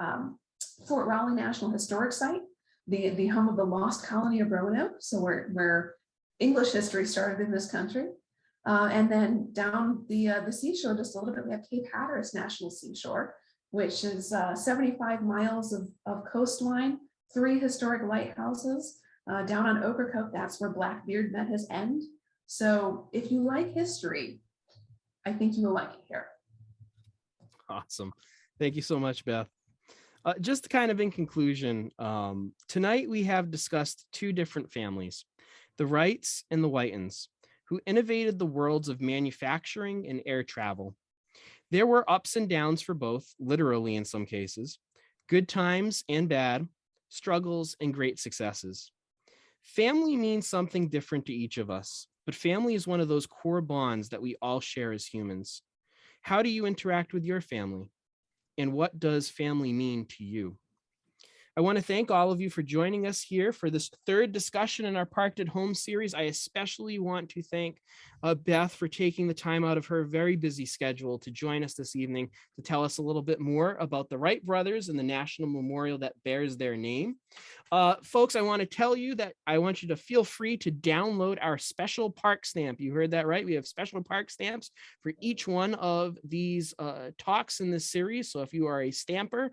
Fort Raleigh National Historic Site, the home of the lost colony of Roanoke, so where English history started in this country. And then down the seashore just a little bit, we have Cape Hatteras National Seashore, which is 75 miles of coastline, 3 historic lighthouses. Down on Ocracoke, that's where Blackbeard met his end. So if you like history, I think you will like it here. Awesome. Thank you so much, Beth. Just kind of in conclusion, tonight we have discussed 2 different families, the Wrights and the Whitins, who innovated the worlds of manufacturing and air travel. There were ups and downs for both, literally in some cases, good times and bad, struggles and great successes. Family means something different to each of us, but family is one of those core bonds that we all share as humans. How do you interact with your family? and what does family mean to you? I want to thank all of you for joining us here for this third discussion in our Parked at Home series. I especially want to thank Beth for taking the time out of her very busy schedule to join us this evening to tell us a little bit more about the Wright brothers and the national memorial that bears their name. Folks, I want to tell you that I want you to feel free to download our special park stamp. You heard that right. We have special park stamps for each one of these talks in this series. So if you are a stamper,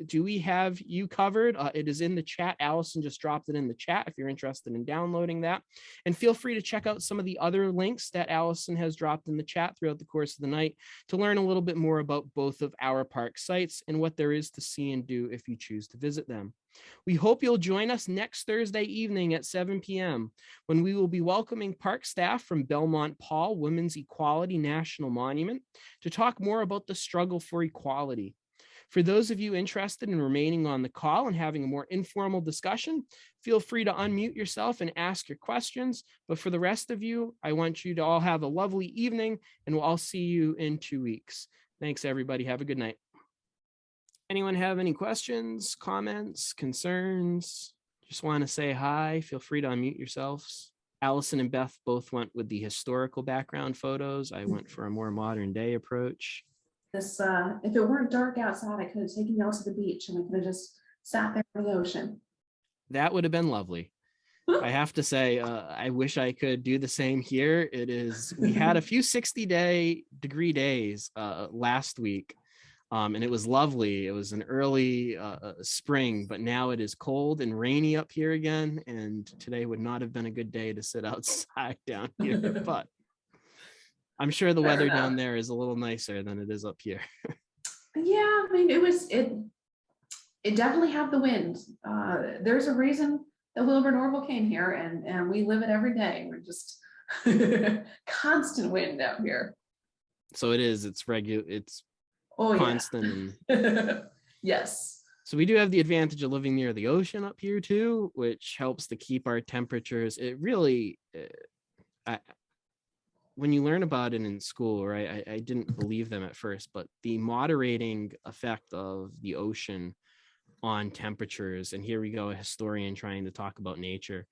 do we have you covered? It is in the chat. Allison just dropped it in the chat if you're interested in downloading that. And feel free to check out some of the other links that Allison has dropped in the chat throughout the course of the night to learn a little bit more about both of our park sites and what there is to see and do if you choose to visit them. We hope you'll join us next Thursday evening at 7 p.m. when we will be welcoming park staff from Belmont Paul Women's Equality National Monument to talk more about the struggle for equality. For those of you interested in remaining on the call and having a more informal discussion, feel free to unmute yourself and ask your questions. But for the rest of you, I want you to all have a lovely evening, and we'll all see you in 2 weeks. Thanks, everybody. Have a good night. Anyone have any questions, comments, concerns? Just want to say hi. Feel free to unmute yourselves. Allison and Beth both went with the historical background photos. I went for a more modern day approach. This, if it weren't dark outside, I could have taken y'all to the beach and we could have just sat there in the ocean. That would have been lovely. I have to say, I wish I could do the same here. We had a few 60-degree days last week. And it was lovely. It was an early spring, but now it is cold and rainy up here again. And today would not have been a good day to sit outside down here, but I'm sure the weather down there is a little nicer than it is up here. Yeah, I mean, it definitely had the wind. There's a reason that Wilbur and Orville came here, and we live it every day. We're just constant wind out here. So it's regular, it's constant. Yeah. Yes. So we do have the advantage of living near the ocean up here too, which helps to keep our temperatures. It really, when you learn about it in school, right? I didn't believe them at first, but the moderating effect of the ocean on temperatures, and here we go, a historian trying to talk about nature.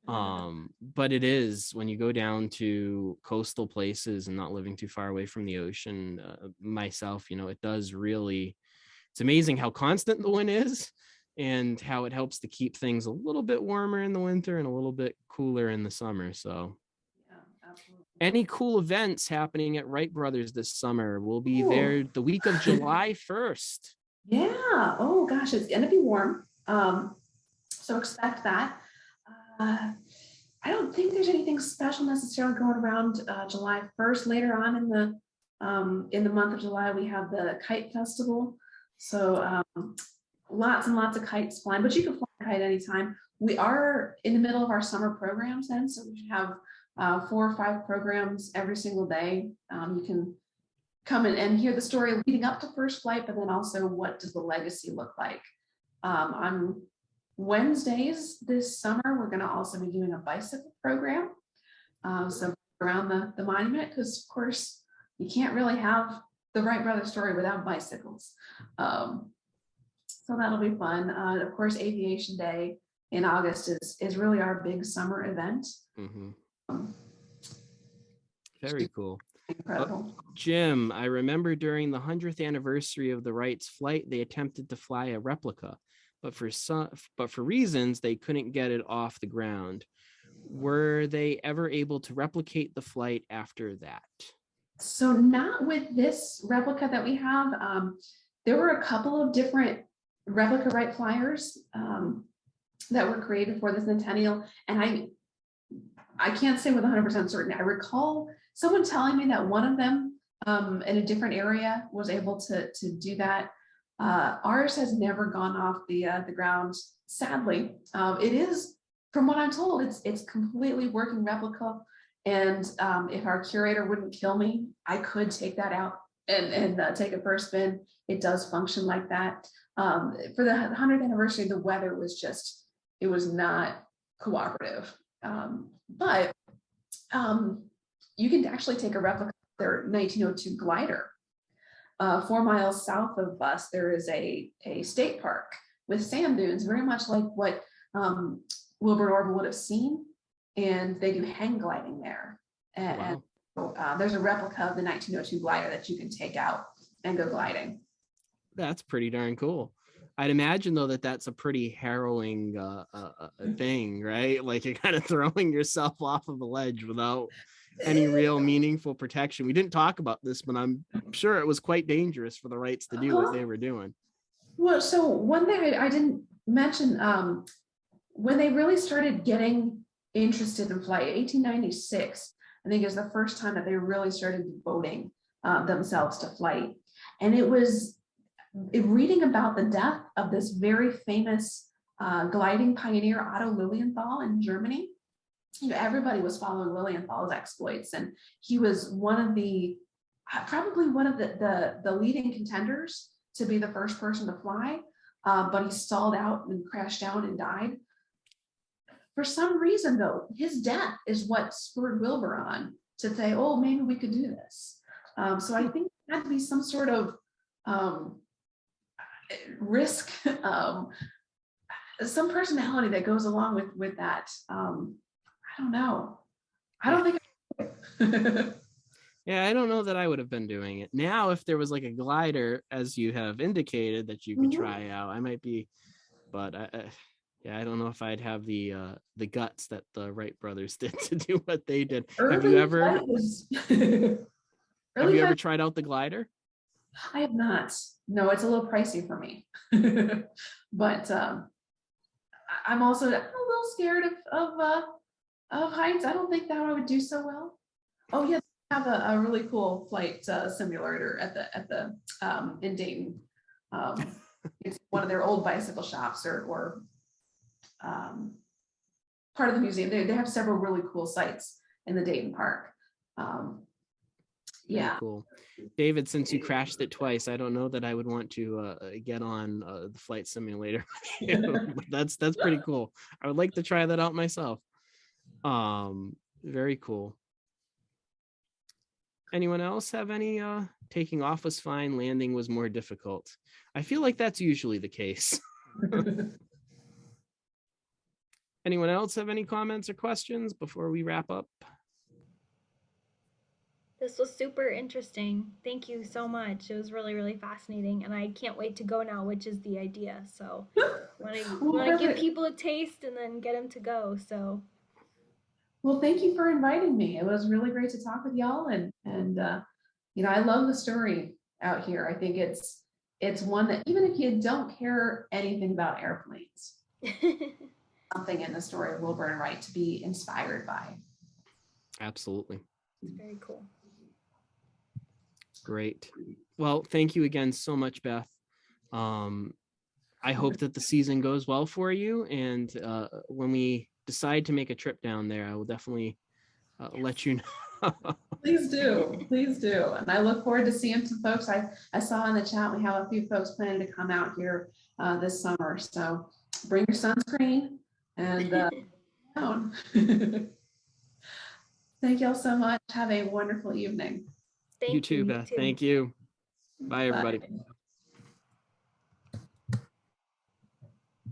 But it is, when you go down to coastal places and not living too far away from the ocean, myself, it does really, it's amazing how constant the wind is and how it helps to keep things a little bit warmer in the winter and a little bit cooler in the summer. So yeah, absolutely. Any cool events happening at Wright Brothers this summer? We'll be there the week of July 1st. Yeah. Oh gosh, it's gonna be warm. So expect that. I don't think there's anything special necessarily going around July 1st. Later on in the month of July, we have the Kite Festival. So lots and lots of kites flying, but you can fly a kite anytime. We are in the middle of our summer programs then, so we have 4 or 5 programs every single day. You can come in and hear the story leading up to first flight, but then also what does the legacy look like. On Wednesdays this summer, we're going to also be doing a bicycle program. So around the monument, because of course you can't really have the Wright brothers story without bicycles. So that'll be fun. Of course, Aviation Day in August is really our big summer event. Mm-hmm. Very cool. Incredible. Jim, I remember during the 100th anniversary of the Wright's flight, they attempted to fly a replica, but for reasons they couldn't get it off the ground. Were they ever able to replicate the flight after that? So not with this replica that we have. There were a couple of different replica Wright flyers that were created for the centennial, and I can't say with 100% certainty. I recall someone telling me that one of them in a different area was able to do that. Ours has never gone off the ground, sadly. It is, from what I'm told, it's completely working replica. And if our curator wouldn't kill me, I could take that out and take it for a spin. It does function like that. For the 100th anniversary, the weather was just, it was not cooperative. But you can actually take a replica of their 1902 glider 4 miles south of us, there is a state park with sand dunes, very much like what Wilbur and Orville would have seen. And they do hang gliding there. And there's a replica of the 1902 glider that you can take out and go gliding. That's pretty darn cool. I'd imagine though that that's a pretty harrowing thing, right? Like you're kind of throwing yourself off of a ledge without any real meaningful protection. We didn't talk about this, but I'm sure it was quite dangerous for the Wrights to do what they were doing. Well, so one thing I didn't mention, when they really started getting interested in flight, 1896, I think is the first time that they really started devoting themselves to flight. And it was reading about the death of this very famous gliding pioneer, Otto Lilienthal in Germany. You know, everybody was following Lilienthal's exploits, and he was one of the, probably one of the leading contenders to be the first person to fly, but he stalled out and crashed down and died. For some reason, though, his death is what spurred Wilbur on to say, oh, maybe we could do this. So I think there had to be some sort of risk, some personality that goes along with that. I don't know. I don't think. Yeah, I don't know that I would have been doing it. Now, if there was like a glider, as you have indicated, that you could try out, I might be, but yeah, I don't know if I'd have the guts that the Wright brothers did to do what they did. Have you ever tried out the glider? I have not. No, it's a little pricey for me. But I'm also a little scared of heights. I don't think that I would do so well. Oh yeah, they have a really cool flight simulator at the in Dayton. It's one of their old bicycle shops or part of the museum. They have several really cool sites in the Dayton Park. Yeah. Very cool. David, since you crashed it twice, I don't know that I would want to get on the flight simulator. That's pretty cool. I would like to try that out myself. Very cool. Anyone else have any taking off was fine, landing was more difficult? I feel like that's usually the case. Anyone else have any comments or questions before we wrap up? This was super interesting. Thank you so much. It was really, really fascinating. And I can't wait to go now, which is the idea. So I want to give people a taste and then get them to go. So. Well, thank you for inviting me. It was really great to talk with y'all. And you know, I love the story out here. I think it's one that even if you don't care anything about airplanes, something in the story of Wilbur and Wright to be inspired by. Absolutely. It's very cool. Great. Well, thank you again so much, Beth. I hope that the season goes well for you. And when we decide to make a trip down there, I will definitely let you know. Please do. Please do. And I look forward to seeing some folks. I saw in the chat, we have a few folks planning to come out here this summer. So bring your sunscreen and down. Thank y'all so much. Have a wonderful evening. You too, Beth. Thank you. Bye, everybody. Bye.